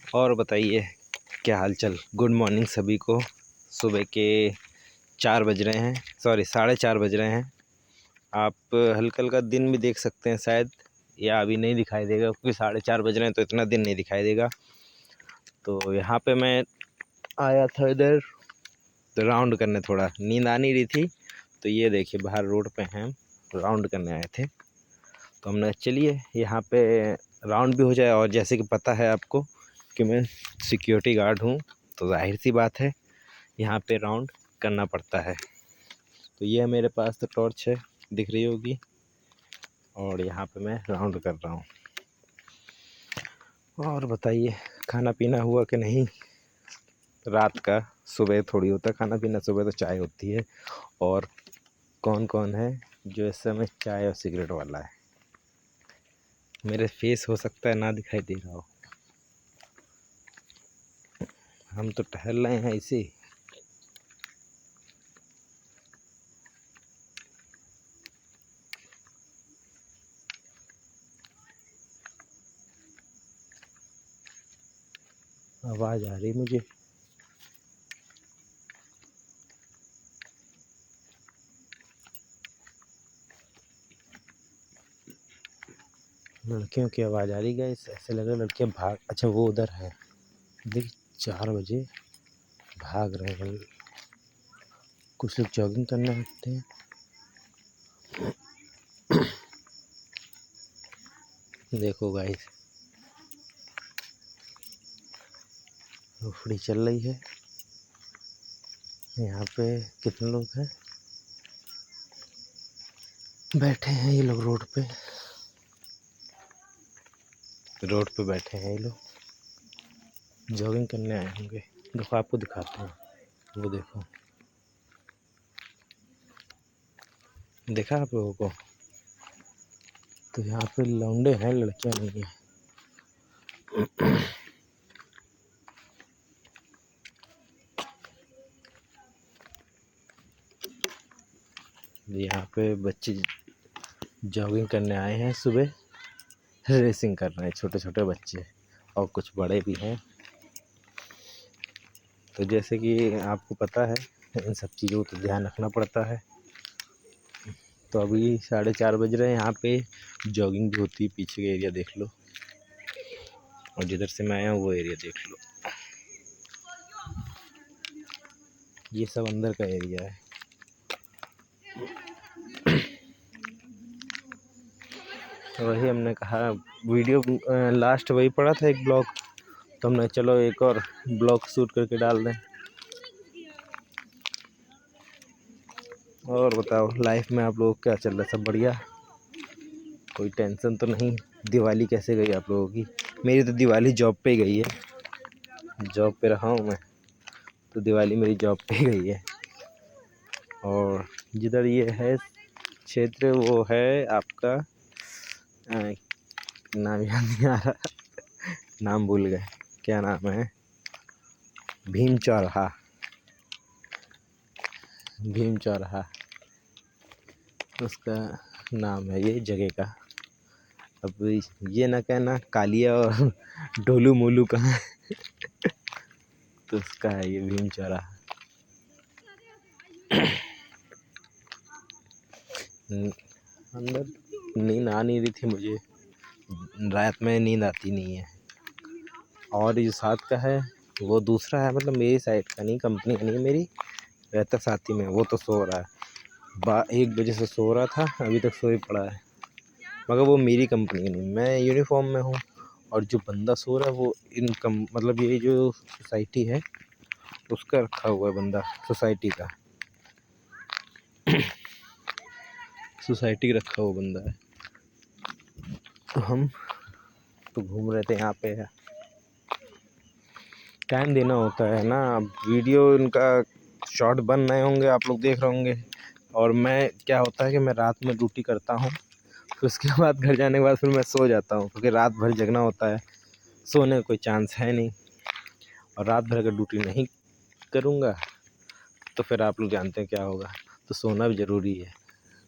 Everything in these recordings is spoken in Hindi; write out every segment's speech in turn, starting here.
और बताइए क्या हाल चाल। गुड मॉर्निंग सभी को। सुबह के 4 बज रहे हैं, सॉरी 4:30 बज रहे हैं। आप हल्का हल्का दिन भी देख सकते हैं शायद, या अभी नहीं दिखाई देगा क्योंकि 4:30 बज रहे हैं तो इतना दिन नहीं दिखाई देगा। तो यहाँ पे मैं आया था इधर तो राउंड करने, थोड़ा नींद आ नहीं रही थी तो ये देखिए बाहर रोड पे हैं, राउंड करने आए थे। तो हमने चलिए यहाँ पे राउंड भी हो जाए, और जैसे कि पता है आपको कि मैं सिक्योरिटी गार्ड हूँ तो जाहिर सी बात है यहाँ पे राउंड करना पड़ता है। तो ये मेरे पास तो टॉर्च है, दिख रही होगी, और यहाँ पे मैं राउंड कर रहा हूँ। और बताइए खाना पीना हुआ कि नहीं रात का। सुबह थोड़ी होता है खाना पीना, सुबह तो चाय होती है। और कौन कौन है जो इस समय चाय और सिगरेट वाला है। मेरे फेस हो सकता है ना दिखाई दे रहा हो, हम तो टहल रहे हैं ऐसे। आवाज़ आ रही मुझे। लड़कियों की आवाज़ आ रही गाइस, ऐसे लग रहा है लड़कियां भाग, अच्छा वो उधर है देख, 4 बजे भाग रहे हैं। कुछ लोग जॉगिंग करने लगते हैं। देखो गाइस उफड़ी चल रही है। यहाँ पे कितने लोग हैं, बैठे हैं ये लोग रोड पे। रोड पे बैठे हैं ये लोग, जॉगिंग करने आए होंगे। देखो आपको दिखाते हैं, वो देखो, देखा आप लोगों को। तो यहाँ पे लौंडे हैं, लड़कियां नहीं हैं। यहाँ पे बच्चे जॉगिंग करने आए हैं, सुबह रेसिंग कर रहे हैं, छोटे छोटे बच्चे और कुछ बड़े भी हैं। तो जैसे कि आपको पता है इन सब चीज़ों को तो ध्यान रखना पड़ता है। तो अभी 4:30 बज रहे हैं, यहाँ पे जॉगिंग भी होती है। पीछे का एरिया देख लो, और जिधर से मैं आया हूँ वो एरिया देख लो। ये सब अंदर का एरिया है। तो वही हमने कहा वीडियो लास्ट वही पड़ा था एक ब्लॉग, तो हमने चलो एक और ब्लॉग शूट करके डाल दें। और बताओ लाइफ में आप लोगों को क्या चल रहा है, सब बढ़िया, कोई टेंशन तो नहीं। दिवाली कैसे गई आप लोगों की। मेरी तो दिवाली जॉब पे ही गई है, जॉब पे रहा हूँ मैं, तो दिवाली मेरी जॉब पे ही गई है। और जिधर ये है क्षेत्र वो है आपका नाम याद नहीं आ रहा, नाम भूल गए, क्या नाम है, भीम चौराहा। भीम चौराहा उसका नाम है ये जगह का। अब ये ना कहना कालिया और डोलू मोलू कहाँ है। तो उसका है ये भीम चौराहा। अंदर नींद आ नहीं रही थी मुझे, रात में नींद आती नहीं है। और जो साथ का है वो दूसरा है, मतलब मेरी साइड का नहीं, कंपनी का नहीं, मेरी रहता साथी में, वो तो सो रहा है। 1 बजे से सो रहा था, अभी तक सो ही पड़ा है। मगर वो मेरी कंपनी का नहीं, मैं यूनिफॉर्म में हूँ। और जो बंदा सो रहा है वो मतलब ये जो सोसाइटी है उसका रखा हुआ है बंदा, सोसाइटी का, सोसाइटी रखा हुआ बंदा है। तो हम तो घूम रहे थे यहाँ पे, टाइम देना होता है ना। वीडियो इनका शॉर्ट बन रहे होंगे, आप लोग देख रहे होंगे। और मैं क्या होता है कि मैं रात में ड्यूटी करता हूँ, फिर उसके बाद घर जाने के बाद फिर मैं सो जाता हूँ, क्योंकि रात भर जगना होता है, सोने का कोई चांस है नहीं। और रात भर अगर ड्यूटी नहीं करूँगा तो फिर आप लोग जानते हैं क्या होगा। तो सोना भी ज़रूरी है।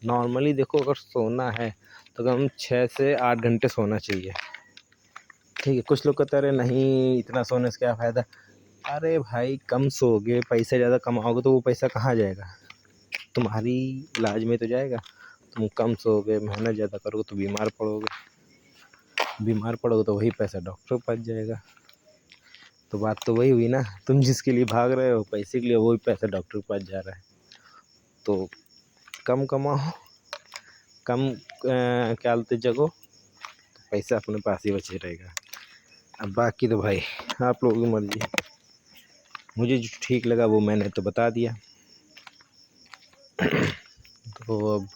नॉर्मली देखो अगर सोना है तो कम 6 से 8 घंटे सोना चाहिए। ठीक है। कुछ लोग कहते हैं अरे नहीं इतना सोने से क्या फ़ायदा। अरे भाई कम सोओगे, पैसे ज़्यादा कमाओगे तो वो पैसा कहाँ जाएगा, तुम्हारी इलाज में तो जाएगा। तुम कम सोओगे, मेहनत ज़्यादा करोगे तो बीमार पड़ोगे तो वही पैसा डॉक्टर के पास जाएगा। तो बात तो वही हुई ना, तुम जिसके लिए भाग रहे हो पैसे के लिए, वही पैसा डॉक्टर के पास जा रहा है। तो कम कमाओ, कम क्या बोलते जगो, तो पैसा अपने पास ही बचे रहेगा। अब बाकी तो भाई आप लोगों की मर्जी। मुझे जो ठीक लगा वो मैंने तो बता दिया। तो अब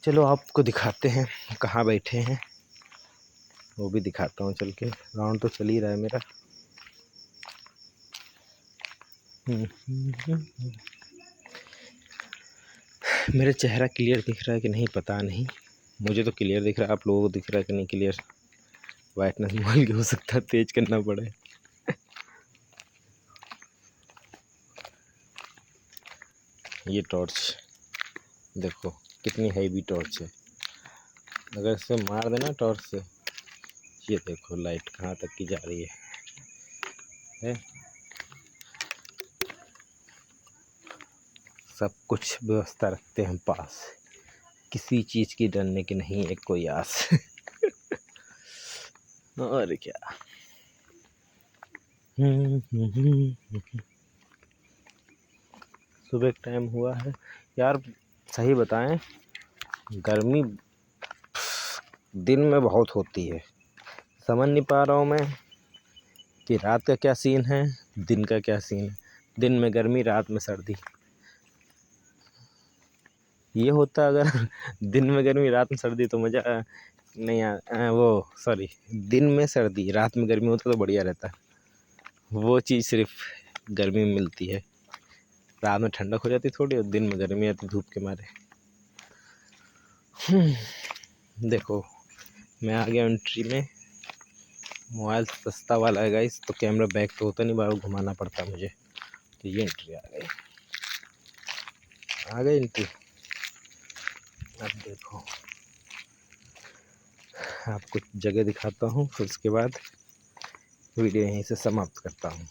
चलो आपको दिखाते हैं कहाँ बैठे हैं, वो भी दिखाता हूँ चल के। राउंड तो चल ही रहा है मेरा। मेरा चेहरा क्लियर दिख रहा है कि नहीं पता नहीं, मुझे तो क्लियर दिख रहा है। आप लोगों को दिख रहा है कि नहीं क्लियर? वाइटनेस मोबाइल की हो सकता है तेज करना पड़े। ये टॉर्च देखो कितनी हैवी टॉर्च है। अगर इसे मार देना टॉर्च से, ये देखो लाइट कहाँ तक की जा रही है? सब कुछ व्यवस्था रखते हैं पास, किसी चीज़ की डरने की नहीं है कोई आस। और क्या। सुबह का टाइम हुआ है यार। सही बताएं, गर्मी दिन में बहुत होती है। समझ नहीं पा रहा हूँ मैं कि रात का क्या सीन है, दिन का क्या सीन है। दिन में गर्मी, रात में सर्दी। ये होता अगर दिन में गर्मी रात में सर्दी तो मज़ा नहीं वो सॉरी, दिन में सर्दी रात में गर्मी होता तो बढ़िया रहता। वो चीज़ सिर्फ गर्मी में मिलती है। रात में ठंडक हो जाती थोड़ी और दिन में गर्मी आती धूप के मारे। देखो मैं आ गया एंट्री में। मोबाइल सस्ता वाला है गाइस, तो कैमरा बैक तो होता नहीं, बार घुमाना पड़ता मुझे। तो ये एंट्री आ गई एंट्री। अब देखो आपको जगह दिखाता हूँ, फिर उसके बाद वीडियो यहीं से समाप्त करता हूँ।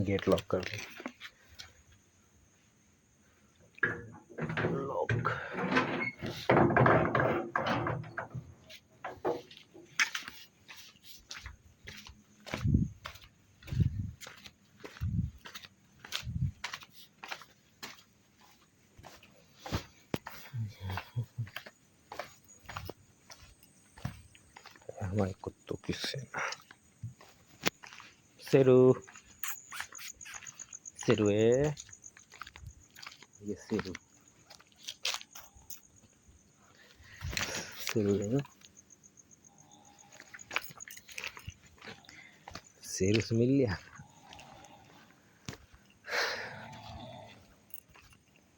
गेट लॉक कर दो। लॉक। हमारे कुत्तों की सेना। शेरू शेरू है ये, शेरू शेरू है। शेरू से मिल लिया।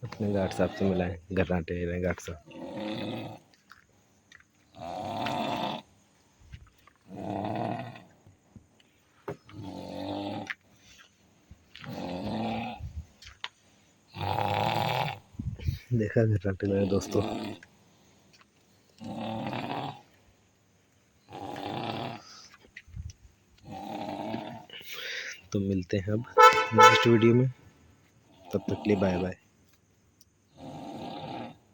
अपने गार्ड साहब से मिलाए, घराटे रहे गार्ड साहब। देखा घराटे मेरे दोस्तों। तो मिलते हैं अब नेक्स्ट वीडियो में, तब तक के लिए बाय बाय।